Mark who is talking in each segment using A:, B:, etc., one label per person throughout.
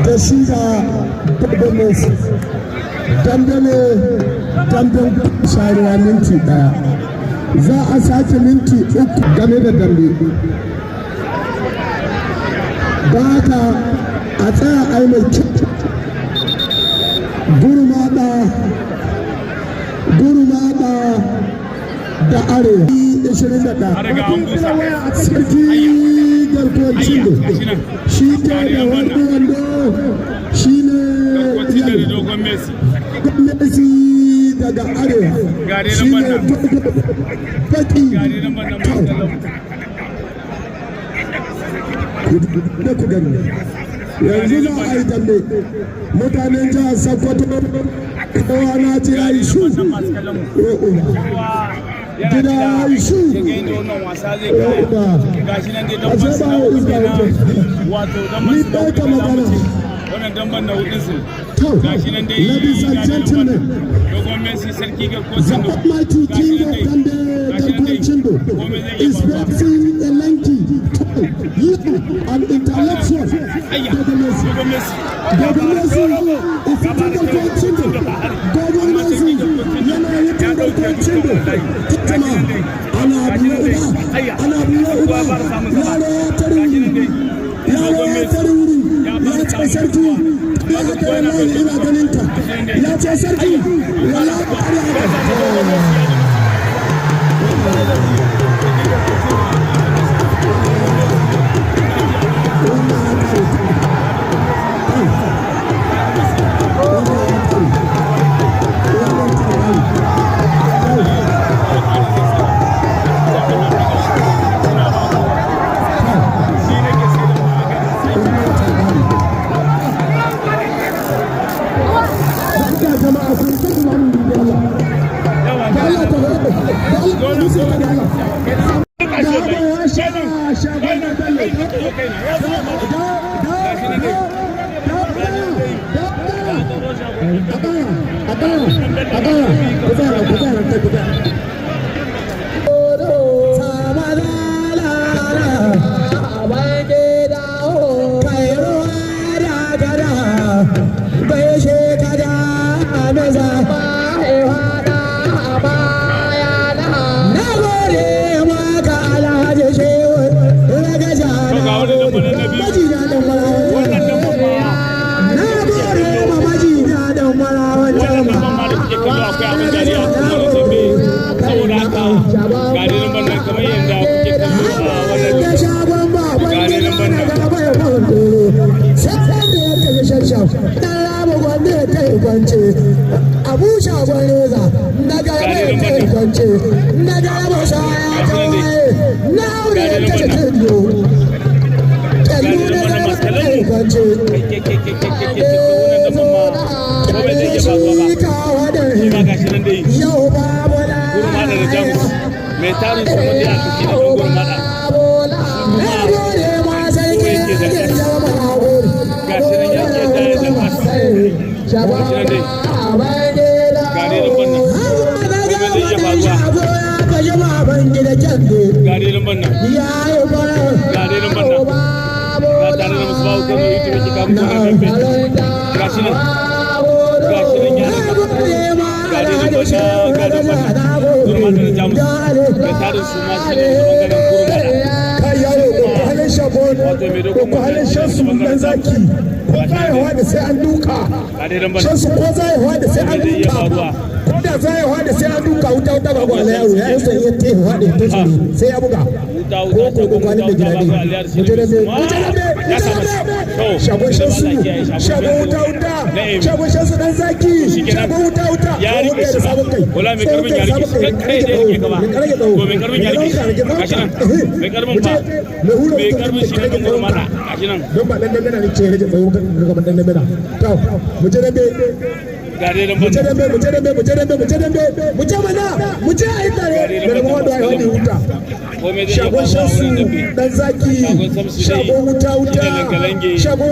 A: da shi da Messi dambele damben sharuwa minti daya za a sake minti 3 game da dambe ba haka a tsaya ai mai gurmada da arewa 21 sarki garkuwar cindo shi ke da wando shi ne Messi daga arewa shi ne baki da ku gani yanzu za a yi dambe mutanen jihar Sokoto kowa na ce ya yi shu gida ya yi shu a ce ba ya iska ni ɗaya ka magana ladies and gentlemen the almighty king of Gande Garkuwar Cindo is boxing a lanky, tall, and intellectual Dogo Messi is fighting Garkuwar Cindo. Dogo Messi yana fighting Garkuwar Cindo. Tattama ana biyo uba yaro ya tare wuri ya ce sarki ya haka wallahi ina ganin ta ya ce sarki wala Abu shagon reza daga mai kai kwance daga yaba shaya kawai na wuri ta ce tillo kyallu daga mai kai kwance shi kawo da yau babu da mai tarin su wanda ya fi da dogon mada na gode ma sarki da jama gode gashi nan yake da masu garirin banna garirin banna ba tare da musu bawu kano yi tuwe kika mutu na dambe gashi nan ya garirin banna gurma da jamus da tarin su masu ne bangaren gurma wato mai dogon
B: halin shansu dan zaki ko zayewa da sai an duka shansu ko zayewa da sai an duka ko da zayewa da sai an duka wuta ba gwala yaro ya yi sai ya tewa da ta sai ya buga ko kwani da gida ne shagon shansu shagon wuta shagon shansu dan zaki shagon wuta
C: ya rike shi wala mai karbin ya rike shi kai da yake gaba ko mai karbin ya rike shi gashi nan mai karbin ba mai karbin shi ne kuma mata gashi nan
B: don ba dan dan ne ce rage tsayo ga gaban dan dan to mu je dambe mu je dambe mu je mana mu je a yi tare da kuma da wani huta shagon shansu dan zaki shagon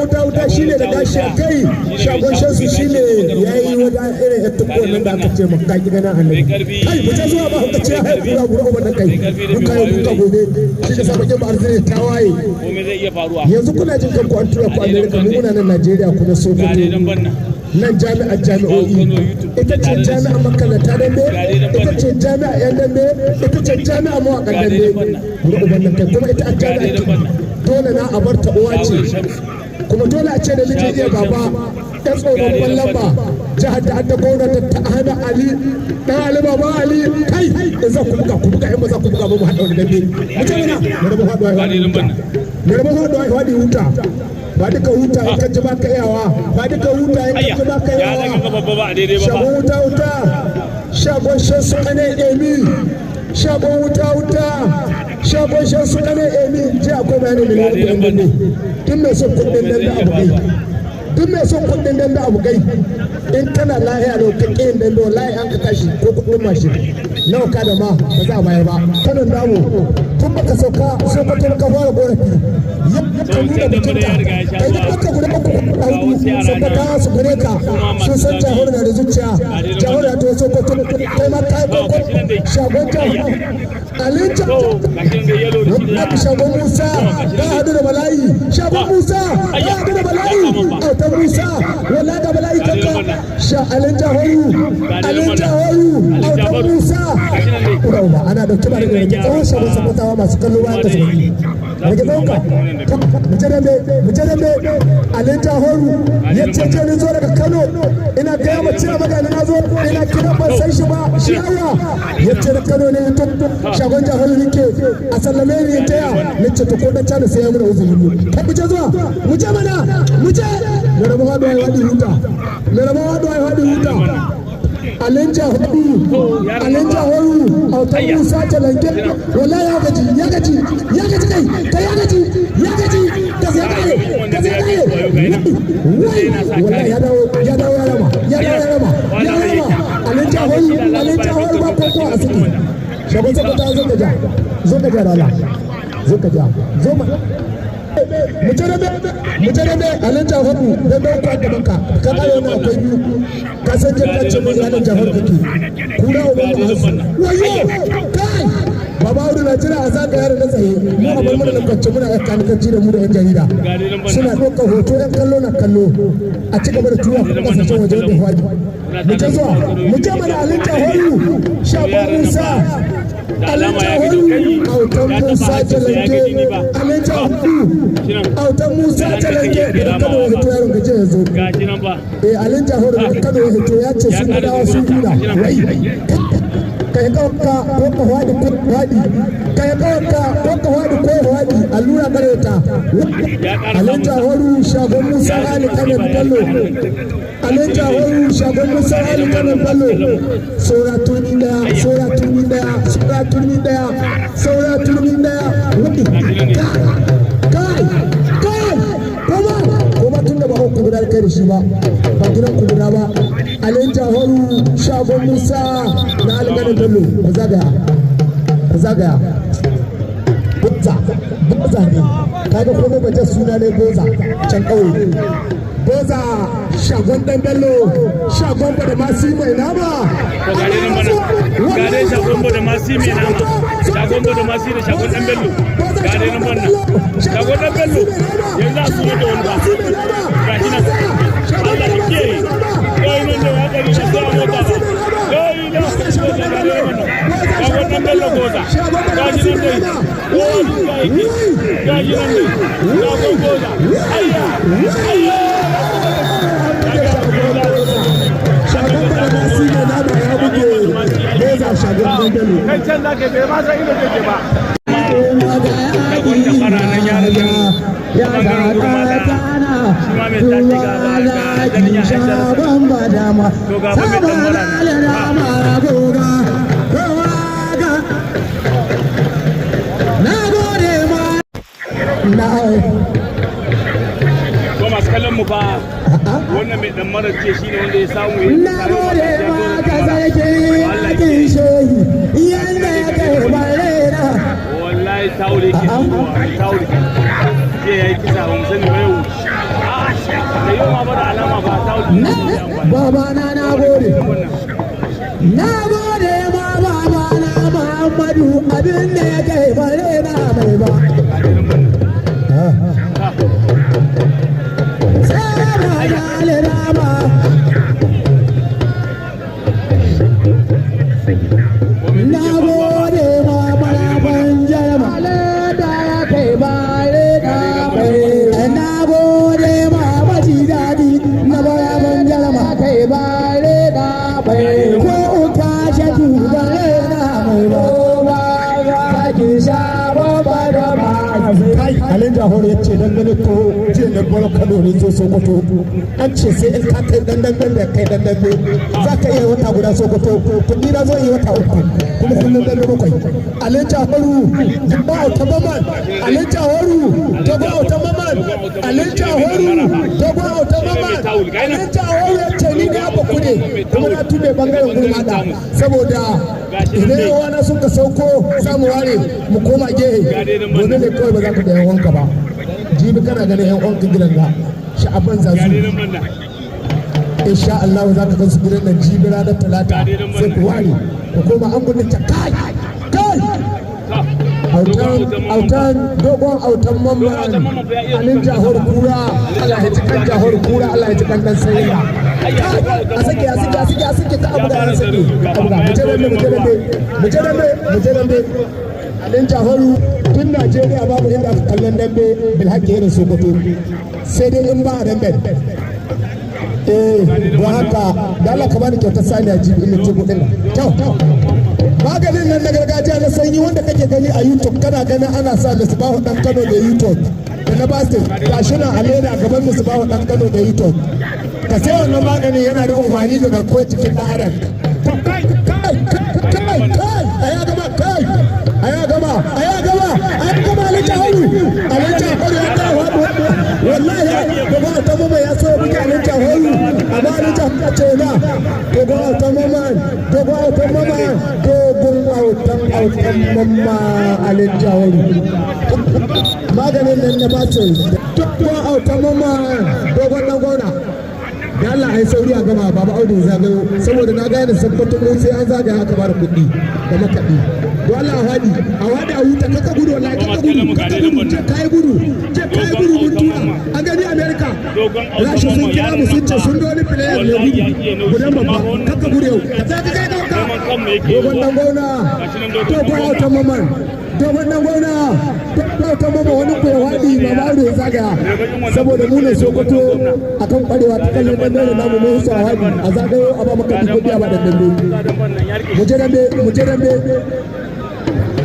B: wuta shine da gashi a kai shagon shansu shine yayi wada irin yattuko nan da aka ce maka ki gana annabi kai mu je zuwa ba ka ce hai kura kura wannan kai mun kai duka gobe shi da sabakin ba arziki ta waye yanzu kuna jin kanku an tura ku America mu muna nan Najeriya kuma Sokoto nan jami'ar jami'o'i ita ce jami'ar makaranta dambe ita ce jami'ar yan dambe ita ce jami'ar mawaƙan dambe guda ubannan kai kuma ita a jami'ar dole na a bar uwa ce kuma dole a ce da nake iya baba ɗan tsoron ƙwallon ba jihar da adda gwamnati ta hana Ali ɗan Ali baba Ali kai in za ku buga in ba za ku buga ba mu haɗa wani dambe mu ce mana mu rabu haɗuwa ya huta ba duka huta in ka ji ba ka yawa ba duka huta in ka ji ba ka yawa shagon wuta shagon shan su kane emi shagon wuta shagon shan su kane emi ji akwai bayanin da ne kudin ne tun mai son kudin dan da abu gai tun mai son kudin dan da abu gai in kana lahiya da ka ƙin dan da wallahi an ka tashi ko kudin mashi nawa ka da ma ba za a bayar ba kanan damu tun baka sauka sokoto ka fara korafi ka nuna mutunta kai duk baka guda uku hudu sabbata su gare ka sun san jahor na da zuciya jahor na to sokoto kai ma kai bako shagon jahor alinta wanda shagon musa ka hadu da bala'i shagon musa ka hadu da bala'i autan musa wala da bala'i kanka alinta horu autan musa ana da kibar da rage tsawon shagon sabbatawa masu kallo bayan da su rage tsawonka mujarrabe alinta horu ya ce ni zo daga Kano ina gaya mace a magana na zo ina kira ban san shi ba shi hawa ya ce da Kano ne shagon jahoru nike a sallame ni ya taya na ce ta kodin cana sai ya muna uzuri mu kai mu je zuwa mu je mana mu je na rabu haɗuwa ya haɗi huta alinja horu autar musa talange wala ya gaji kai ka sai kare wala ya dawo ya rama alinja horu ba ko a siki shagon sabata zo ka ja rala zo ma mujarrabe alinja horu da dauko a gaban ka kare wani akwai biyu ka san jirgin ce mai yanar jahar kake kura wa babu hasu wayo kai baba hudu na jira a zagaya da tsaye mu a bar mana kwanci muna yan kanikanci da mu da yan jarida suna ɗaukar hoto yan kallo na kallo a ci gaba da tura kuma kasashen waje wanda hwadi mu je mana alinta horu shagon musa alinta horu autan musa talange alinta horu autan musa talange da kano ya hito yaron gaje ya zo alinta horu da kano ya hito ya ce sun dawa sun nuna wai kai kawaka ko ka hwadi ko hwadi kai kawaka ko ka hwadi ko hwadi allura gareta alinta horu shagon musa ali kanin ballo alinta horu shagon musa ali kanin ballo saura turmi daya wadi kai kuma tun da ba ku guda kai da shi ba gidan ku guda ba alinta horu shagon musa na alganin bello ba zagaya boza ne kaga kuma baje suna ne boza can kauye boza shagon dan bello shagon ba da masu mai nama
C: gare shagon ba da masu mai nama shagon ba da masu da shagon dan bello gare nan wannan shagon dan bello yanzu a suna da wani ba gashi nan Allah da ke kai nan da ya gari shi sai mota kai da shagon dan bello boza gashi nan dai gashi nan dai shagon boza ayya
B: kai can za ka bai ma san inda take ba
C: ko masu kallon mu fa wannan mai dan mara ce shine wanda ya samu
B: na gode ma ka sarki yakin shehi yanda ya kai barena
C: wallahi taure ke taure ke yayi kisa ba mu sani ba yau da yau ma ba da alama ba taure
B: baba na gode na gode ma baba na Muhammadu abin da ya kai barena mai ba Alin Jahor ya ce dangane ko jiya da gwara Kano ne zo Sokoto an ce sai in ka kai dandan da kai dandan za ka iya wata guda Sokoto to ni na zo yi wata uku kuma kullum dan bakwai Alin Jahoru ba ta maman Alin Jahoru to ba ta maman Alin Jahoru to ba ta maman Alin Jahoru ya ce ni na ba kude kuma na tube bangaren gurmada saboda idan yawa na suka sauko samu ware mu koma gehe gobe ne kawai ba za ka da yawanka ba jibi kana ganin yan uwanka gidan ga sha'aban zazu insha Allah za ka gansu gidan nan jibi ranar talata sai ku ware ku koma an gudun ta kai autan dogon autan mamman Alin Jahor Kura Allah ya ci kan Jahor Kura Allah ya ci kan dan sayya a sake ta abu da ya sake abu da mu je dambe Alin Jahoru tun Najeriya babu inda aka kallon dambe bil haƙƙi irin Sokoto sai dai in ba a dambe ba haka da Allah ka bani kyautar sani a jibi ilimin ce kudin kyau maganin nan na gargajiya na sanyi wanda kake gani a YouTube kana ganin ana sa da su bahu dan Kano da YouTube da na Boston gashi na alera gaban da su bahu dan Kano da YouTube ka sai wannan maganin yana da umarni da garkuwar cikin ɗan adam kai aya gama Alin Jahoru ya kawo wallahi da ba ta mama ya so buke Alin Jahoru amma Alin Jahoru ya ce na dogon autan mama Alin Jahoru maganin nan na bace dogon autan mama dogon dan gona da Allah ai sauri a gama baba Audu zagayo saboda na gane sabbatin mu sai an zagaya haka ba da kuɗi da makaɗi don Allah a wadi a huta kaka gudu wallahi kaka gudu je kai gudu mun tura an gani America rashi sun kira mu sun ce sun doni player ne gudan babba kaka gudu yau ka ta kai dauka dogon dan gona dogon autan maman dogon dan gona ta mama wani kuwa wadi mama Audu ya zagaya saboda mu ne Sokoto akan kwarewa ta kallon dambe da namu mun sa wadi a zagayo a ba maka kuɗi a ba da dambe mu je dambe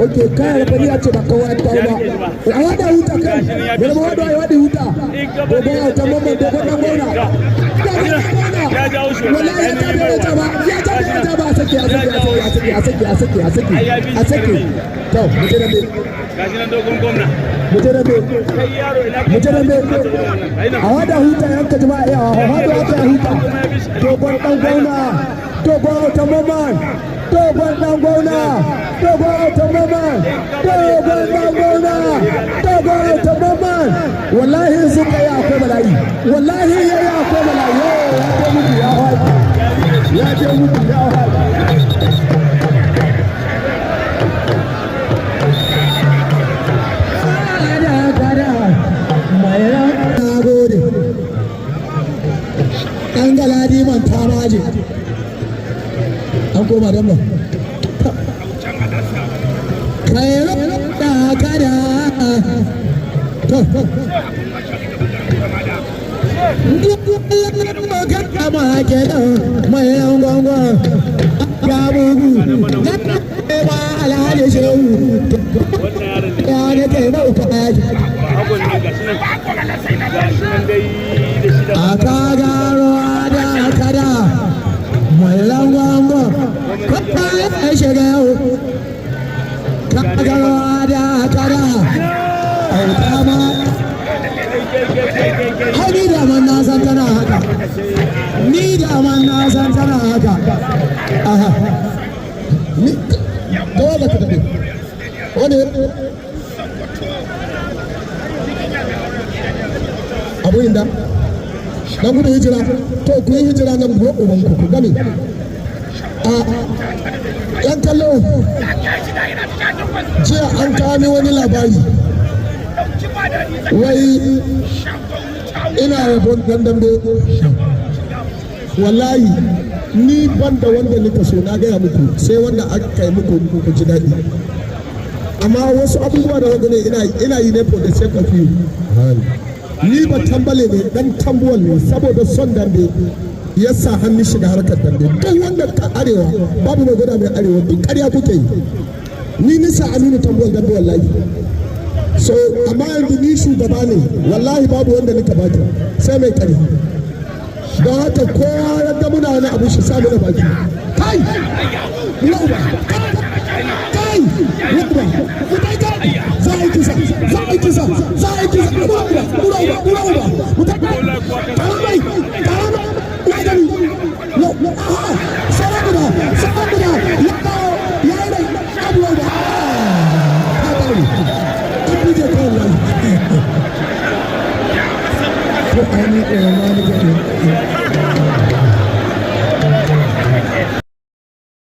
B: ok kayan bari ya ce ba kawai ta ba a wada huta kai wani wada ya wada huta dogon autan mamman dogon dan gona wallahi ya tabe ta ba a sake to mu je dambe
C: gashi nan dogon gwamna
B: mu je dambe a wada huta yanka jama'a ya wada huta dogon dan gona dogon autan mamman dogon dan gona dogon autan mamman wallahi sun kai akwai bala'i wallahi yayi akwai bala'i ya je mutu ya haɗu ɗan galadi man tamaje an koma don ba kairo da kada to kama ke nan mai yan gwangwa ya bugu na ba alhaji shehu ya ne ke nauka yaji a kagaro da kada mai yan gwangwa kwata ya shiga yau kagaro da kada auta ma hadi da man na san tana haka
A: ni da man na san tana haka aha ni da wanda ka tafi wani abu inda dan gudu hijira to ku yi hijira nan go uban ku gani a yan kallo jiya an kawo wani labari wai ina yabon dambe wallahi ni ban da wanda nika so na gaya muku sai wanda aka kai muku ku ji daɗi amma wasu abubuwa da wanda ne ina yi ne for the sake of you ni ba tambale ne dan tambuwal ne saboda son dambe ya sa hannun shiga harkar dambe duk wanda ka arewa babu mai gwada mai arewa duk ƙarya kuke yi ni nisa aminu tambuwal dambe wallahi so amma yanzu ni shugaba ne wallahi babu wanda nika baki sai mai ƙarfi don haka kowa yadda muna wani abu shi samu da baki kai lauba kai lauba za a yi kisa za a yi kisa za a yi kisa lauba karamai ya gani aha sarabuna ya dawo ya yi rai abu lauba ha bari an bije kawai ko ainihin